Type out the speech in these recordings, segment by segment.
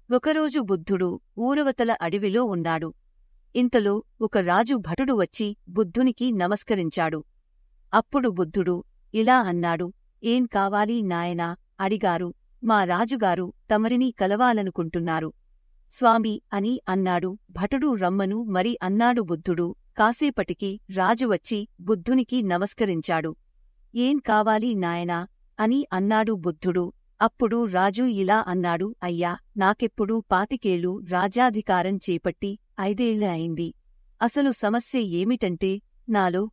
ఒకరోజు బుద్ధుడు ఊరవతల అడవిలో ఉన్నాడు. ఇంతలో ఒక రాజు భటుడు వచ్చి బుద్ధునికి నమస్కరించాడు. అప్పుడు బుద్ధుడు ఇలా అన్నాడు, ఏం కావాలి నాయనా అడిగారు. మా రాజుగారు తమరిని కలవాలనుకుంటున్నారు స్వామి అని అన్నాడు. భటుడు రమ్మను మరి అన్నాడు బుద్ధుడు. కాసేపటికి రాజు వచ్చి బుద్ధునికి నమస్కరించాడు. ఏం కావాలి నాయనా అని అన్నాడు బుద్ధుడు. అప్పుడు రాజు ఇలా అన్నాడు, అయ్యా, నాకెప్పుడు 25 రాజ్యాధికారం చేపట్టి 5 ఏళ్లు అయింది. అసలు సమస్య ఏమిటంటే నాలో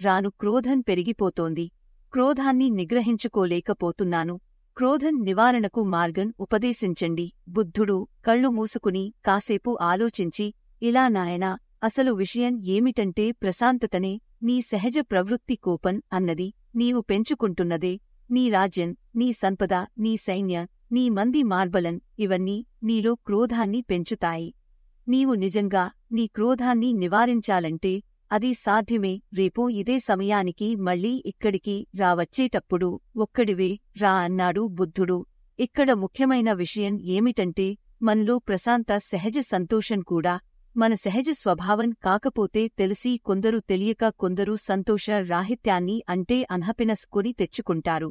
రాను క్రోధం పెరిగిపోతోంది. క్రోధాన్ని నిగ్రహించుకోలేకపోతున్నాను. క్రోధం నివారణకు మార్గం ఉపదేశించండి. బుద్ధుడు కళ్ళు మూసుకుని కాసేపు ఆలోచించి, ఇలా నాయనా, అసలు విషయం ఏమిటంటే ప్రశాంతతనే నీ సహజ ప్రవృత్తి. కోపం అన్నది నీవు పెంచుకుంటున్నదే. నీ రాజ్యం, నీ సంపద, నీ సైన్యం, నీ మంది మార్బలం ఇవన్నీ నీలో క్రోధాన్ని పెంచుతాయి. నీవు నిజంగా నీ క్రోధాన్ని నివారించాలంటే అది సాధ్యమే. రేపు ఇదే సమయానికి మళ్ళీ ఇక్కడికి వచ్చేటప్పుడు ఒక్కడివే రా అన్నాడు బుద్ధుడు. ఇక్కడ ముఖ్యమైన విషయం ఏమిటంటే మనలో ప్రశాంత సహజ సంతోషం కూడా మన సహజ స్వభావం కాకపోతే తెలిసి కొందరు తెలియక కొందరు సంతోష రాహిత్యాన్ని అంటే అన్‌హ్యాపీనెస్ కొని తెచ్చుకుంటారు.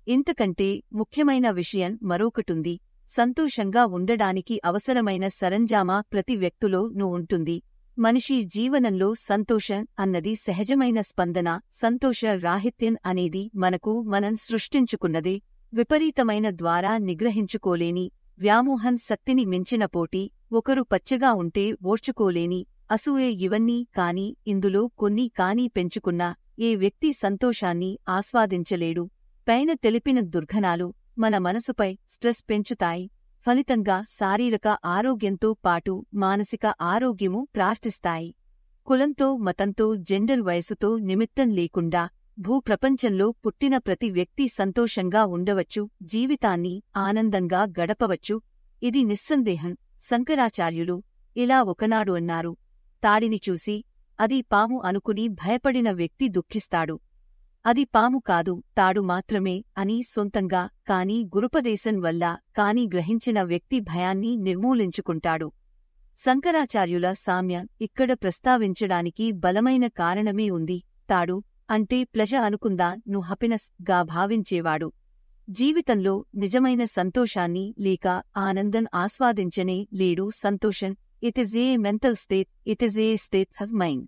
ఇంతకంటే ముఖ్యమైన విషయం మరొకటుంది. సంతోషంగా ఉండడానికి అవసరమైన సరంజామా ప్రతి వ్యక్తిలోనూ ఉంటుంది. మనిషి జీవనంలో సంతోషం అన్నది సహజమైన స్పందన. సంతోష రాహిత్యం అనేది మనం సృష్టించుకున్నదే. విపరీతమైన ద్వారా నిగ్రహించుకోలేని వ్యామోహం, శక్తిని మించిన పోటీ, ఒకరు పచ్చగా ఉంటే ఓర్చుకోలేని అసూయ ఇవన్నీ కాని ఇందులో కొన్ని కాని పెంచుకున్న ఏ వ్యక్తి సంతోషాన్ని ఆస్వాదించలేడు. పైన తెలిపిన దుర్గుణాలు మన మనసుపై స్ట్రెస్ పెంచుతాయి. ఫలితంగా శారీరక ఆరోగ్యంతో పాటు మానసిక ఆరోగ్యమూ ప్రార్థిస్తాయి. కులంతో, మతంతో, జెండర్, వయసుతో నిమిత్తం లేకుండా భూప్రపంచంలో పుట్టిన ప్రతి వ్యక్తి సంతోషంగా ఉండవచ్చు, జీవితాన్ని ఆనందంగా గడపవచ్చు. ఇది నిస్సందేహం. శంకరాచార్యులు ఇలా ఒకనాడు అన్నారు, తాడిని చూసి అది పాము అనుకుని భయపడిన వ్యక్తి దుఃఖిస్తాడు. అది పాము కాదు, తాడు మాత్రమే అని సొంతంగా కాని గురుపదేశం వల్ల కాని గ్రహించిన వ్యక్తి భయాన్ని నిర్మూలించుకుంటాడు. శంకరాచార్యుల సామ్యం ఇక్కడ ప్రస్తావించడానికి బలమైన కారణమే ఉంది. తాడు అంటే ప్లెజర్ అనుకుందా ను హ్యాపీనెస్ గా భావించేవాడు. జీవితంలో నిజమైన సంతోషాన్ని లేక ఆనందం ఆస్వాదించనే లేడు. సంతోషం it is a mental state, it is a state of mind.